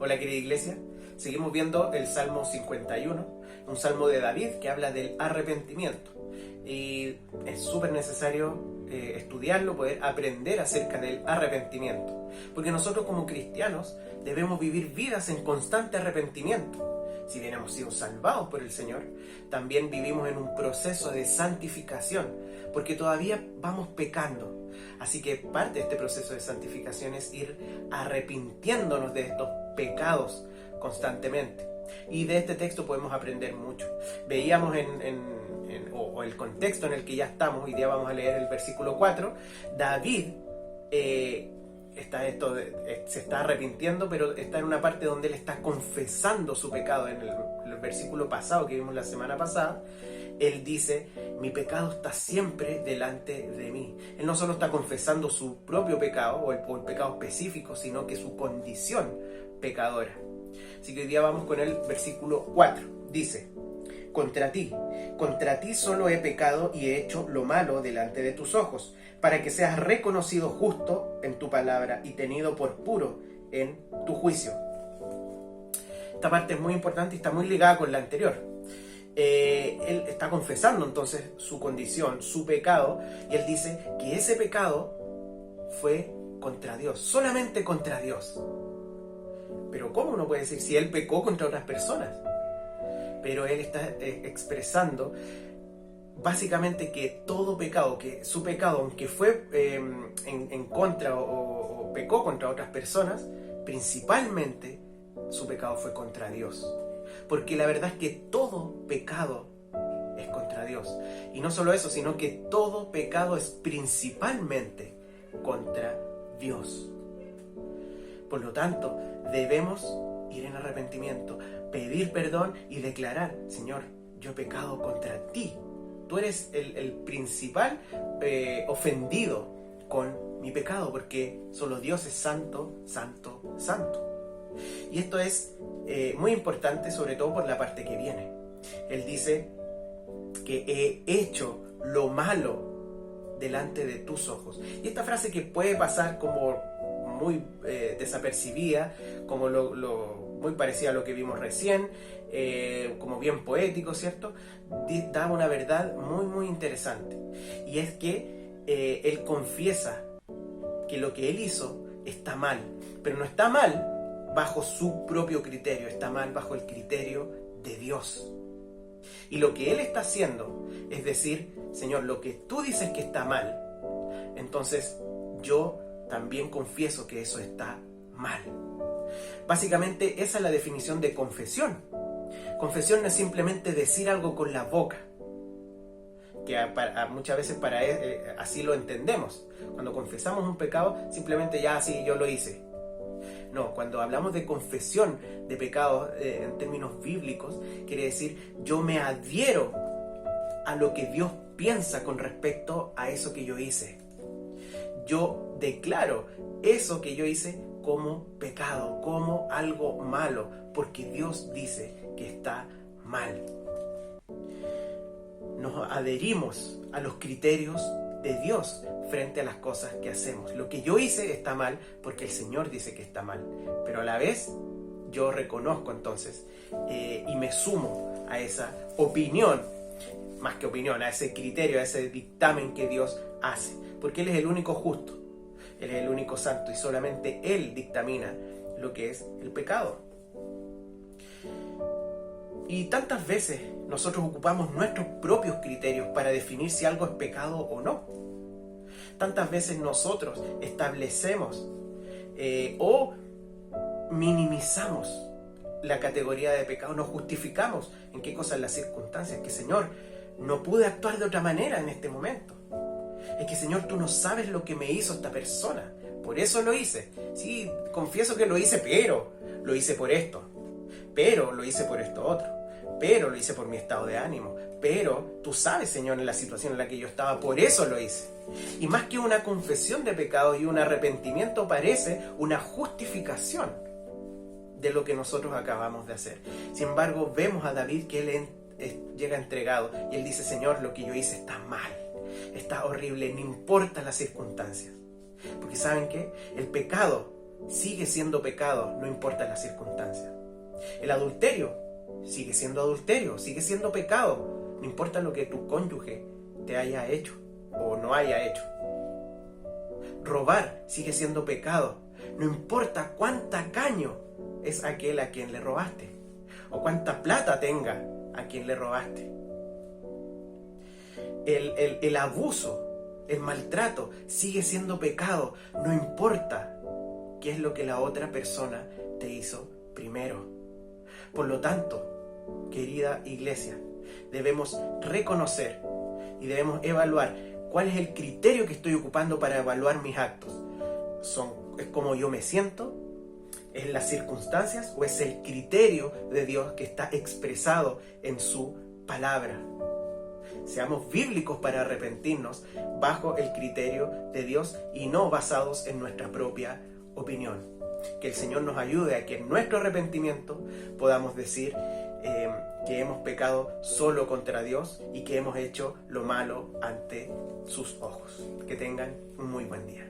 Hola querida iglesia, seguimos viendo el Salmo 51, un salmo de David que habla del arrepentimiento. Y es súper necesario estudiarlo, poder aprender acerca del arrepentimiento. Porque nosotros como cristianos debemos vivir vidas en constante arrepentimiento. Si bien hemos sido salvados por el Señor, también vivimos en un proceso de santificación, porque todavía vamos pecando. Así que parte de este proceso de santificación es ir arrepintiéndonos de estos pecados constantemente. Y de este texto podemos aprender mucho. Veíamos o el contexto en el que ya estamos, hoy día vamos a leer el versículo 4, David se está arrepintiendo, pero está en una parte donde él está confesando su pecado. En el versículo pasado que vimos la semana pasada, él dice: mi pecado está siempre delante de mí. Él no solo está confesando su propio pecado o el pecado específico, sino que su condición pecadora. Así que hoy día vamos con el versículo 4. Dice: contra ti solo he pecado y he hecho lo malo delante de tus ojos, para que seas reconocido justo en tu palabra y tenido por puro en tu juicio. Esta parte es muy importante y está muy ligada con la anterior. Él está confesando entonces su condición, su pecado, y él dice que ese pecado fue contra Dios, solamente contra Dios. Pero ¿cómo uno puede decir si él pecó contra otras personas? Pero él está expresando básicamente que todo pecado, que su pecado, aunque fue en contra o pecó contra otras personas, principalmente su pecado fue contra Dios. Porque la verdad es que todo pecado es contra Dios. Y no solo eso, sino que todo pecado es principalmente contra Dios. Por lo tanto, debemos ir en arrepentimiento, pedir perdón y declarar: Señor, yo he pecado contra ti. Tú eres el principal ofendido con mi pecado, porque solo Dios es santo, santo, santo. Y esto es muy importante, sobre todo por la parte que viene. Él dice que he hecho lo malo delante de tus ojos. Y esta frase, que puede pasar como muy desapercibida, como muy parecida a lo que vimos recién, como bien poético, ¿cierto? Da una verdad muy muy interesante, y es que él confiesa que lo que él hizo está mal, pero no está mal bajo su propio criterio, está mal bajo el criterio de Dios. Y lo que él está haciendo es decir: Señor, lo que tú dices que está mal, entonces yo también confieso que eso está mal. Básicamente esa es la definición de confesión. Confesión no es simplemente decir algo con la boca, que muchas veces así lo entendemos. Cuando confesamos un pecado, simplemente ya así yo lo hice. No, cuando hablamos de confesión de pecados en términos bíblicos, quiere decir yo me adhiero a lo que Dios piensa con respecto a eso que yo hice. Yo declaro eso que yo hice como pecado, como algo malo, porque Dios dice que está mal. Nos adherimos a los criterios de Dios frente a las cosas que hacemos. Lo que yo hice está mal porque el Señor dice que está mal, pero a la vez yo reconozco entonces y me sumo a esa opinión, más que opinión, a ese criterio, a ese dictamen que Dios hace, porque Él es el único justo, Él es el único santo, y solamente Él dictamina lo que es el pecado. Y tantas veces nosotros ocupamos nuestros propios criterios para definir si algo es pecado o no. Tantas veces nosotros establecemos o minimizamos la categoría de pecado, nos justificamos en qué cosas, las circunstancias, que Señor, no pude actuar de otra manera en este momento. Es que Señor, tú no sabes lo que me hizo esta persona, por eso lo hice. Sí, confieso que lo hice, pero lo hice por esto, pero lo hice por esto otro, pero lo hice por mi estado de ánimo, pero tú sabes, Señor, en la situación en la que yo estaba, por eso lo hice. Y más que una confesión de pecado y un arrepentimiento, parece una justificación de lo que nosotros acabamos de hacer. Sin embargo, vemos a David que él llega entregado y él dice: Señor, lo que yo hice está mal, está horrible, no importa las circunstancias. Porque ¿saben qué? El pecado sigue siendo pecado, no importa las circunstancias. El adulterio sigue siendo pecado, no importa lo que tu cónyuge te haya hecho o no haya hecho. Robar sigue siendo pecado, no importa cuán tacaño es aquel a quien le robaste o cuánta plata tenga a quien le robaste. El abuso, el maltrato sigue siendo pecado, no importa qué es lo que la otra persona te hizo primero. Por lo tanto, querida iglesia, debemos reconocer y debemos evaluar cuál es el criterio que estoy ocupando para evaluar mis actos. ¿Es como yo me siento? ¿Es las circunstancias o es el criterio de Dios que está expresado en su palabra? Seamos bíblicos para arrepentirnos bajo el criterio de Dios y no basados en nuestra propia opinión. Que el Señor nos ayude a que en nuestro arrepentimiento podamos decir que hemos pecado solo contra Dios y que hemos hecho lo malo ante sus ojos. Que tengan un muy buen día.